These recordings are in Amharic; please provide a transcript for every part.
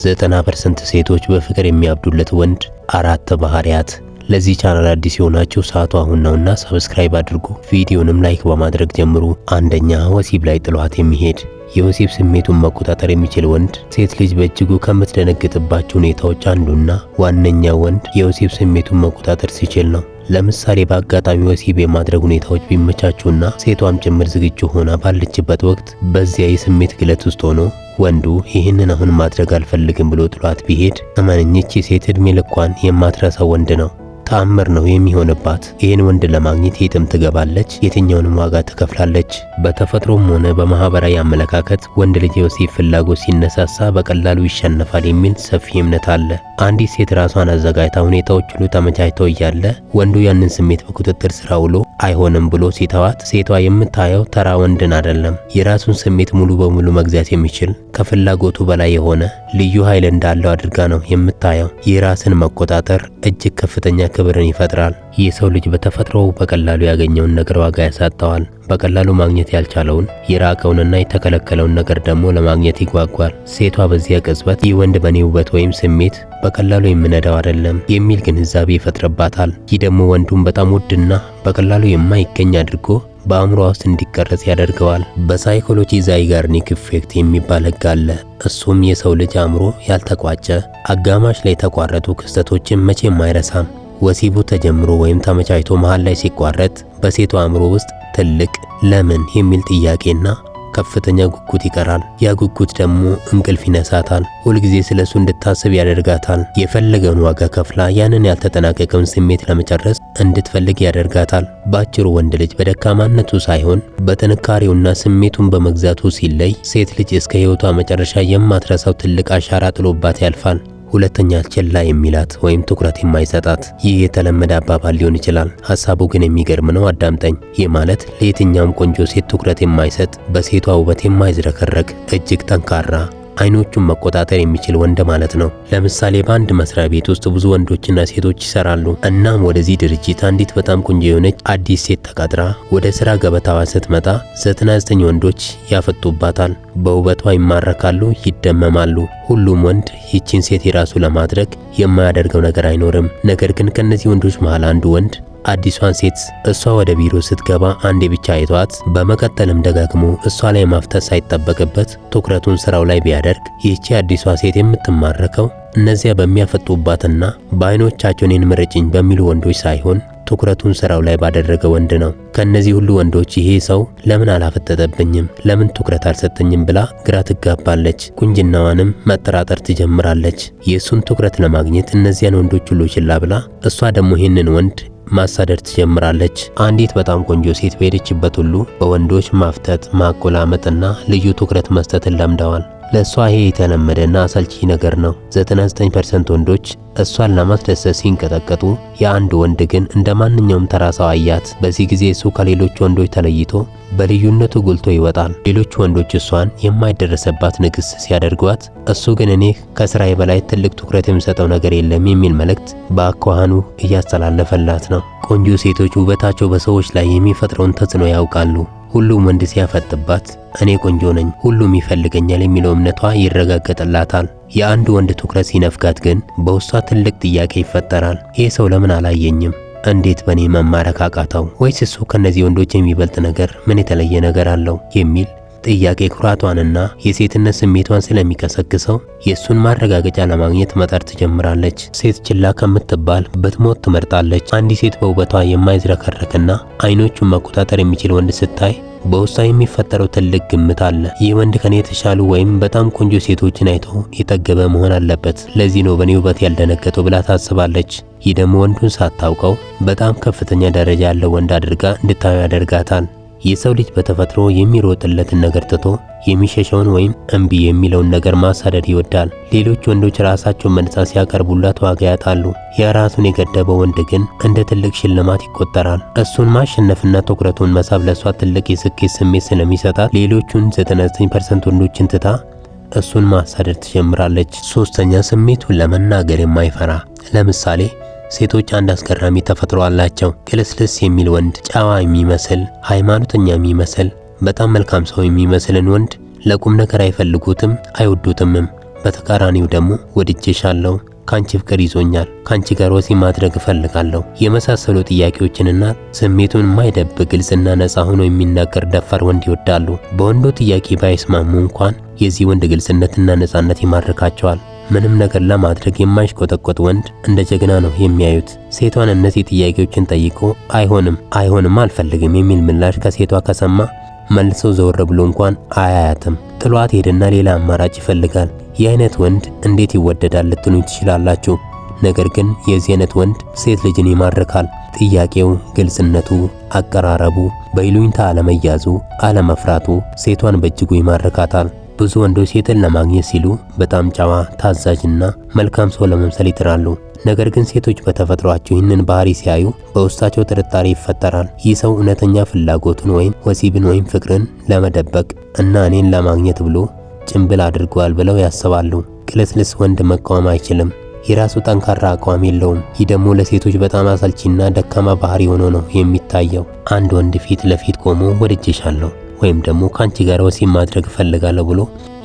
90% ሴቶች በፍቅር የሚያብዱለት ወንድ 4 ባህሪያት። ለዚህ ቻናል አዲስ የሆናችሁ ሰዓቱ አሁን ነውና ሰብስክራይብ አድርጉ። ቪዲዮንም ላይክ በማድረግ ጀምሩ። አንደኛ፣ ወሲብ ላይ ጥሏት የሚሄድ የወሲብ ስሜቱን መቆጣጠር የሚችል ወንድ። ሴት ልጅ በእጅጉ ከምትደነግጥባቸው ሁኔታዎች አንዱና ዋነኛ ወንድ የወሲብ ስሜቱን መቆጣጠር ሲችል ነው። ለምሳሌ በአጋጣሚ ወሲብ የማድረግ ሁኔታዎች ቢመቻቹና ሴቷም ጭምር ዝግጁ ሆና ባለችበት ወቅት በዚያ የስሜት ግለት ውስጥ ሆኖ ወንዱ ይህንን አሁን ማድረግ አልፈልግም ብሎ ጥሏት ቢሄድ እመነኝች ሴት እድሜ ልኳን የማትረሳው ወንድ ነው። ተአምር ነው የሚሆንባት። ይህን ወንድ ለማግኘት የትም ትገባለች፣ የትኛውንም ዋጋ ትከፍላለች። በተፈጥሮም ሆነ በማህበራዊ አመለካከት ወንድ ልጅ የወሲብ ፍላጎት ሲነሳሳ በቀላሉ ይሸነፋል የሚል ሰፊ እምነት አለ። አንዲት ሴት ራሷን አዘጋጅታ ሁኔታዎች ሁሉ ተመቻችተው እያለ ወንዱ ያንን ስሜት በቁጥጥር ስር ውሎ አይሆንም ብሎ ሲተዋት ሴቷ የምታየው ተራ ወንድን አይደለም፣ የራሱን ስሜት ሙሉ በሙሉ መግዛት የሚችል ከፍላጎቱ በላይ የሆነ ልዩ ኃይል እንዳለው አድርጋ ነው የምታየው። የራስን መቆጣጠር እጅግ ከፍተኛ ክብርን ይፈጥራል። የሰው ልጅ በተፈጥሮው በቀላሉ ያገኘውን ነገር ዋጋ ያሳጣዋል። በቀላሉ ማግኘት ያልቻለውን የራቀውንና የተከለከለውን ነገር ደግሞ ለማግኘት ይጓጓል። ሴቷ በዚያ ቅጽበት ይህ ወንድ በኔ ውበት ወይም ስሜት በቀላሉ የምነዳው አይደለም የሚል ግንዛቤ ይፈጥርባታል። ይህ ደግሞ ወንዱን በጣም ውድና በቀላሉ የማይገኝ አድርጎ በአእምሮ ውስጥ እንዲቀረጽ ያደርገዋል። በሳይኮሎጂ ዛይጋርኒክ ኢፌክት የሚባል ህግ አለ። እሱም የሰው ልጅ አእምሮ ያልተቋጨ አጋማሽ ላይ የተቋረጡ ክስተቶችን መቼም አይረሳም። ወሲቡ ተጀምሮ ወይም ተመቻችቶ መሃል ላይ ሲቋረጥ በሴቷ አእምሮ ውስጥ ትልቅ ለምን የሚል ጥያቄና ከፍተኛ ጉጉት ይቀራል። ያ ጉጉት ደግሞ እንቅልፍ ይነሳታል። ሁልጊዜ ስለሱ እንድታስብ ያደርጋታል። የፈለገውን ዋጋ ከፍላ ያንን ያልተጠናቀቀውን ስሜት ለመጨረስ እንድትፈልግ ያደርጋታል። ባጭሩ ወንድ ልጅ በደካማነቱ ሳይሆን በጥንካሬውና ስሜቱን በመግዛቱ ሲለይ ሴት ልጅ እስከ ህይወቷ መጨረሻ የማትረሳው ትልቅ አሻራ ጥሎባት ያልፋል። ሁለተኛ፣ ችላ የሚላት ወይም ትኩረት የማይሰጣት። ይህ የተለመደ አባባል ሊሆን ይችላል። ሐሳቡ ግን የሚገርም ነው። አዳምጠኝ። ይህ ማለት ለየትኛውም ቆንጆ ሴት ትኩረት የማይሰጥ፣ በሴቷ ውበት የማይዝረከረክ፣ እጅግ ጠንካራ፣ አይኖቹን መቆጣጠር የሚችል ወንድ ማለት ነው። ለምሳሌ በአንድ መስሪያ ቤት ውስጥ ብዙ ወንዶችና ሴቶች ይሰራሉ። እናም ወደዚህ ድርጅት አንዲት በጣም ቆንጆ የሆነች አዲስ ሴት ተቀጥራ ወደ ስራ ገበታዋ ስትመጣ 99 ወንዶች ያፈጡባታል። በውበቷ ይማረካሉ፣ ይደመማሉ። ሁሉም ወንድ ይቺን ሴት የራሱ ለማድረግ የማያደርገው ነገር አይኖርም። ነገር ግን ከነዚህ ወንዶች መሃል አንዱ ወንድ አዲሷን ሴት እሷ ወደ ቢሮ ስትገባ አንዴ ብቻ አይቷት በመቀጠልም ደጋግሞ እሷ ላይ ማፍተት ሳይጠበቅበት ትኩረቱን ስራው ላይ ቢያደርግ ይህቺ አዲሷ ሴት የምትማረከው እነዚያ በሚያፈጡባትና በአይኖቻቸው እኔን ምረጭኝ በሚሉ ወንዶች ሳይሆን ትኩረቱን ስራው ላይ ባደረገ ወንድ ነው። ከነዚህ ሁሉ ወንዶች ይሄ ሰው ለምን አላፈጠጠብኝም፣ ለምን ትኩረት አልሰጠኝም ብላ ግራ ትጋባለች። ቁንጅናዋንም መጠራጠር ትጀምራለች። የእሱን ትኩረት ለማግኘት እነዚያን ወንዶች ሁሉ ችላ ብላ እሷ ደግሞ ይህንን ወንድ ማሳደድ ትጀምራለች። አንዲት በጣም ቆንጆ ሴት በሄደችበት ሁሉ በወንዶች ማፍጠጥ፣ ማቆላመጥና ልዩ ትኩረት መስጠትን ለምደዋል። ለእሷ ይሄ የተለመደና አሰልቺ ነገር ነው። 99% ወንዶች እሷን ለማስደሰት ሲንቀጠቀጡ፣ የአንድ ወንድ ግን እንደ ማንኛውም ተራ ሰው አያት። በዚህ ጊዜ እሱ ከሌሎች ወንዶች ተለይቶ በልዩነቱ ጎልቶ ይወጣል። ሌሎች ወንዶች እሷን የማይደረሰባት ንግሥት ሲያደርጓት፣ እሱ ግን እኔ ከስራዬ በላይ ትልቅ ትኩረት የምሰጠው ነገር የለም የሚል መልእክት በአኳኋኑ እያስተላለፈላት ነው። ቆንጆ ሴቶች ውበታቸው በሰዎች ላይ የሚፈጥረውን ተጽዕኖ ያውቃሉ። ሁሉም ወንድ ሲያፈጥባት እኔ ቆንጆ ነኝ፣ ሁሉም ይፈልገኛል የሚለው እምነቷ ይረጋገጥላታል። የአንድ ወንድ ትኩረት ሲነፍጋት ግን በውስጧ ትልቅ ጥያቄ ይፈጠራል። ይህ ሰው ለምን አላየኝም? እንዴት በእኔ መማረክ አቃተው? ወይስ እሱ ከነዚህ ወንዶች የሚበልጥ ነገር ምን የተለየ ነገር አለው? የሚል ጥያቄ ኩራቷንና የሴትነት ስሜቷን ስለሚቀሰቅሰው የእሱን ማረጋገጫ ለማግኘት መጣር ትጀምራለች። ሴት ችላ ከምትባል ብትሞት ትመርጣለች። አንዲት ሴት በውበቷ የማይዝረከረክና አይኖቹን መቆጣጠር የሚችል ወንድ ስታይ በውስጧ የሚፈጠረው ትልቅ ግምት አለ። ይህ ወንድ ከኔ የተሻሉ ወይም በጣም ቆንጆ ሴቶችን አይቶ የጠገበ መሆን አለበት፣ ለዚህ ነው በኔ ውበት ያልደነገጠው ብላ ታስባለች። ይህ ደግሞ ወንዱን ሳታውቀው በጣም ከፍተኛ ደረጃ ያለው ወንድ አድርጋ እንድታየው ያደርጋታል። የሰው ልጅ በተፈጥሮ የሚሮጥለትን ነገር ትቶ የሚሸሸውን ወይም እምቢ የሚለውን ነገር ማሳደድ ይወዳል። ሌሎች ወንዶች ራሳቸውን በነፃ ሲያቀርቡላት ዋጋ ያጣሉ። የራሱን የገደበው ወንድ ግን እንደ ትልቅ ሽልማት ይቆጠራል። እሱን ማሸነፍና ትኩረቱን መሳብ ለሷ ትልቅ የስኬት ስሜት ስለሚሰጣት ሌሎቹን 99% ወንዶችን ትታ እሱን ማሳደድ ትጀምራለች። ሶስተኛ፣ ስሜቱን ለመናገር የማይፈራ። ለምሳሌ ሴቶች አንድ አስገራሚ ተፈጥሮ አላቸው። ቅልስልስ የሚል ወንድ፣ ጨዋ የሚመስል፣ ሃይማኖተኛ የሚመስል፣ በጣም መልካም ሰው የሚመስልን ወንድ ለቁም ነገር አይፈልጉትም፣ አይወዱትምም። በተቃራኒው ደግሞ ወድጄሻለሁ፣ ካንቺ ፍቅር ይዞኛል፣ ካንቺ ጋር ወሲብ ማድረግ እፈልጋለሁ የመሳሰሉ ጥያቄዎችንና ስሜቱን የማይደብቅ ግልጽና ነፃ ሆኖ የሚናገር ደፋር ወንድ ይወዳሉ። በወንዱ ጥያቄ ባይስማሙ እንኳን የዚህ ወንድ ግልጽነትና ነፃነት ይማርካቸዋል። ምንም ነገር ለማድረግ የማይሽቆጠቆጥ ወንድ እንደ ጀግና ነው የሚያዩት። ሴቷን እነዚህ ጥያቄዎችን ጠይቆ አይሆንም አልፈልግም የሚል ምላሽ ከሴቷ ከሰማ መልሶ ዘወር ብሎ እንኳን አያያትም። ጥሏት ሄድና ሌላ አማራጭ ይፈልጋል። ይህ አይነት ወንድ እንዴት ይወደዳል ልትሉኝ ትችላላችሁ። ነገር ግን የዚህ አይነት ወንድ ሴት ልጅን ይማርካል። ጥያቄው፣ ግልጽነቱ፣ አቀራረቡ፣ በይሉኝታ አለመያዙ፣ አለመፍራቱ ሴቷን በእጅጉ ይማርካታል። ብዙ ወንዶች ሴትን ለማግኘት ሲሉ በጣም ጨዋ፣ ታዛዥና መልካም ሰው ለመምሰል ይጥራሉ። ነገር ግን ሴቶች በተፈጥሯቸው ይህንን ባህሪ ሲያዩ በውስጣቸው ጥርጣሬ ይፈጠራል። ይህ ሰው እውነተኛ ፍላጎቱን ወይም ወሲብን ወይም ፍቅርን ለመደበቅ እና እኔን ለማግኘት ብሎ ጭንብል አድርጓል ብለው ያስባሉ። ቅልስልስ ወንድ መቃወም አይችልም። የራሱ ጠንካራ አቋም የለውም። ይህ ደግሞ ለሴቶች በጣም አሰልቺና ደካማ ባህሪ ሆኖ ነው የሚታየው። አንድ ወንድ ፊት ለፊት ቆሞ ወድጄሻለሁ ወይም ደግሞ ካንቺ ጋር ወሲብ ማድረግ እፈልጋለሁ ብሎ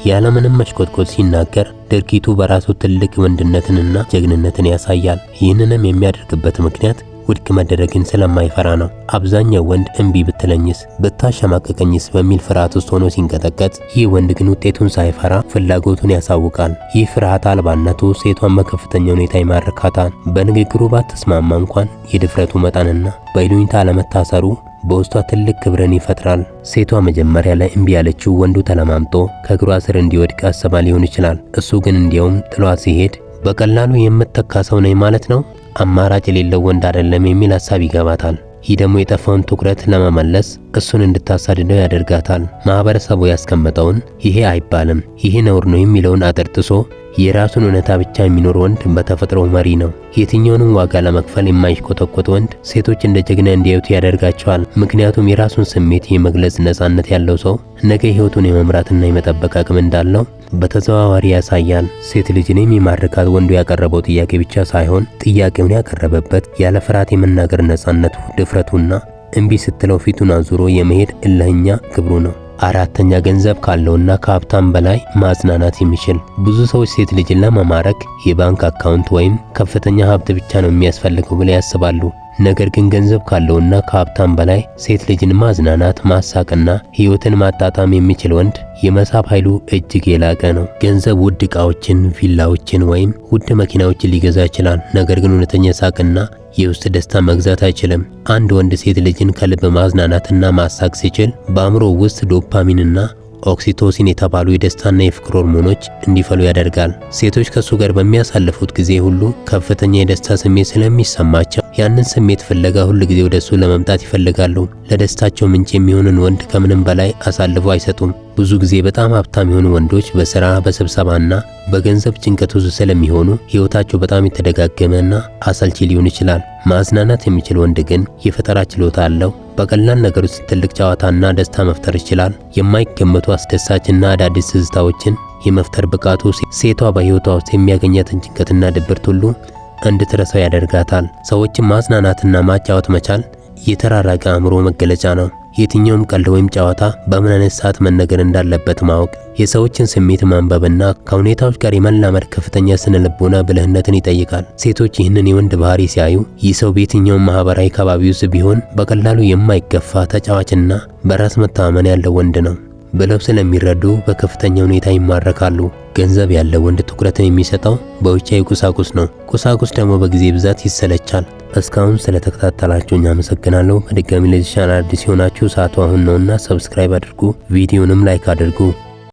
ያለምንም መሽቆጥቆጥ ሲናገር ድርጊቱ በራሱ ትልቅ ወንድነትንና ጀግንነትን ያሳያል። ይህንንም የሚያደርግበት ምክንያት ውድቅ መደረግን ስለማይፈራ ነው። አብዛኛው ወንድ እምቢ ብትለኝስ፣ ብታሸማቀቀኝስ በሚል ፍርሃት ውስጥ ሆኖ ሲንቀጠቀጥ፣ ይህ ወንድ ግን ውጤቱን ሳይፈራ ፍላጎቱን ያሳውቃል። ይህ ፍርሃት አልባነቱ ሴቷን በከፍተኛ ሁኔታ ይማርካታል። በንግግሩ ባትስማማ እንኳን የድፍረቱ መጠንና በይሉኝታ አለመታሰሩ በውስጧ ትልቅ ክብርን ይፈጥራል። ሴቷ መጀመሪያ ላይ እምቢ ያለችው ወንዱ ተለማምጦ ከእግሯ ስር እንዲወድቅ አስባ ሊሆን ይችላል። እሱ ግን እንዲያውም ጥሏት ሲሄድ በቀላሉ የምትተካሰው ነኝ ማለት ነው፣ አማራጭ የሌለው ወንድ አይደለም የሚል ሐሳብ ይገባታል። ይህ ደግሞ የጠፋውን ትኩረት ለመመለስ እሱን እንድታሳድደው ያደርጋታል። ማህበረሰቡ ያስቀመጠውን ይሄ አይባልም፣ ይሄ ነውር ነው የሚለውን አጥርጥሶ የራሱን እውነታ ብቻ የሚኖር ወንድ በተፈጥሮ መሪ ነው። የትኛውንም ዋጋ ለመክፈል የማይሽቆጠቆጥ ወንድ ሴቶች እንደ ጀግና እንዲያዩት ያደርጋቸዋል። ምክንያቱም የራሱን ስሜት የመግለጽ ነፃነት ያለው ሰው ነገ ህይወቱን የመምራትና የመጠበቅ አቅም እንዳለው በተዘዋዋሪ ያሳያል። ሴት ልጅን የሚማርካት ወንዱ ያቀረበው ጥያቄ ብቻ ሳይሆን ጥያቄውን ያቀረበበት ያለ ፍርሃት የመናገር ነፃነቱ፣ ድፍረቱና እምቢ ስትለው ፊቱን አዙሮ የመሄድ እልህኛ ክብሩ ነው። አራተኛ፣ ገንዘብ ካለውና ከሀብታም በላይ ማጽናናት የሚችል። ብዙ ሰዎች ሴት ልጅን ለመማረክ የባንክ አካውንት ወይም ከፍተኛ ሀብት ብቻ ነው የሚያስፈልገው ብለው ያስባሉ። ነገር ግን ገንዘብ ካለውና ከሀብታም በላይ ሴት ልጅን ማዝናናት፣ ማሳቅና ህይወትን ማጣጣም የሚችል ወንድ የመሳብ ኃይሉ እጅግ የላቀ ነው። ገንዘብ ውድ ዕቃዎችን፣ ቪላዎችን ወይም ውድ መኪናዎችን ሊገዛ ይችላል። ነገር ግን እውነተኛ ሳቅና የውስጥ ደስታ መግዛት አይችልም። አንድ ወንድ ሴት ልጅን ከልብ ማዝናናትና ማሳቅ ሲችል በአእምሮ ውስጥ ዶፓሚንና ኦክሲቶሲን የተባሉ የደስታና የፍቅር ሆርሞኖች እንዲፈሉ ያደርጋል። ሴቶች ከሱ ጋር በሚያሳልፉት ጊዜ ሁሉ ከፍተኛ የደስታ ስሜት ስለሚሰማቸው ያንን ስሜት ፍለጋ ሁል ጊዜ ወደሱ ለመምጣት ይፈልጋሉ። ለደስታቸው ምንጭ የሚሆንን ወንድ ከምንም በላይ አሳልፈው አይሰጡም። ብዙ ጊዜ በጣም ሀብታም የሆኑ ወንዶች በስራ በስብሰባና በገንዘብ ጭንቀት ውስጥ ስለሚሆኑ ህይወታቸው በጣም የተደጋገመና አሰልቺ ሊሆን ይችላል። ማዝናናት የሚችል ወንድ ግን የፈጠራ ችሎታ አለው። በቀላል ነገር ውስጥ ትልቅ ጨዋታና ደስታ መፍጠር ይችላል። የማይገመቱ አስደሳችና አዳዲስ ትዝታዎችን የመፍጠር ብቃቱ ሴቷ በህይወቷ ውስጥ የሚያገኛትን ጭንቀትና ድብርት ሁሉ እንድትረሳው ያደርጋታል። ሰዎችን ማዝናናትና ማጫወት መቻል የተራራቀ አእምሮ መገለጫ ነው። የትኛውም ቀልድ ወይም ጨዋታ በምን አይነት ሰዓት መነገር እንዳለበት ማወቅ፣ የሰዎችን ስሜት ማንበብና ከሁኔታዎች ጋር የመላመድ ከፍተኛ ስነ ልቦና ብልህነትን ይጠይቃል። ሴቶች ይህንን የወንድ ባህሪ ሲያዩ ይህ ሰው በየትኛውም ማህበራዊ ከባቢ ውስጥ ቢሆን በቀላሉ የማይገፋ ተጫዋችና በራስ መተማመን ያለው ወንድ ነው ብለው ስለሚረዱ በከፍተኛ ሁኔታ ይማረካሉ። ገንዘብ ያለው ወንድ ትኩረትን የሚሰጠው በውጫዊ ቁሳቁስ ነው። ቁሳቁስ ደግሞ በጊዜ ብዛት ይሰለቻል። እስካሁን ስለተከታተላችሁኝ አመሰግናለሁ። በድጋሚ ለዚህ ቻናል አዲስ የሆናችሁ ሰዓቱ አሁን ነውና ሰብስክራይብ አድርጉ፣ ቪዲዮንም ላይክ አድርጉ።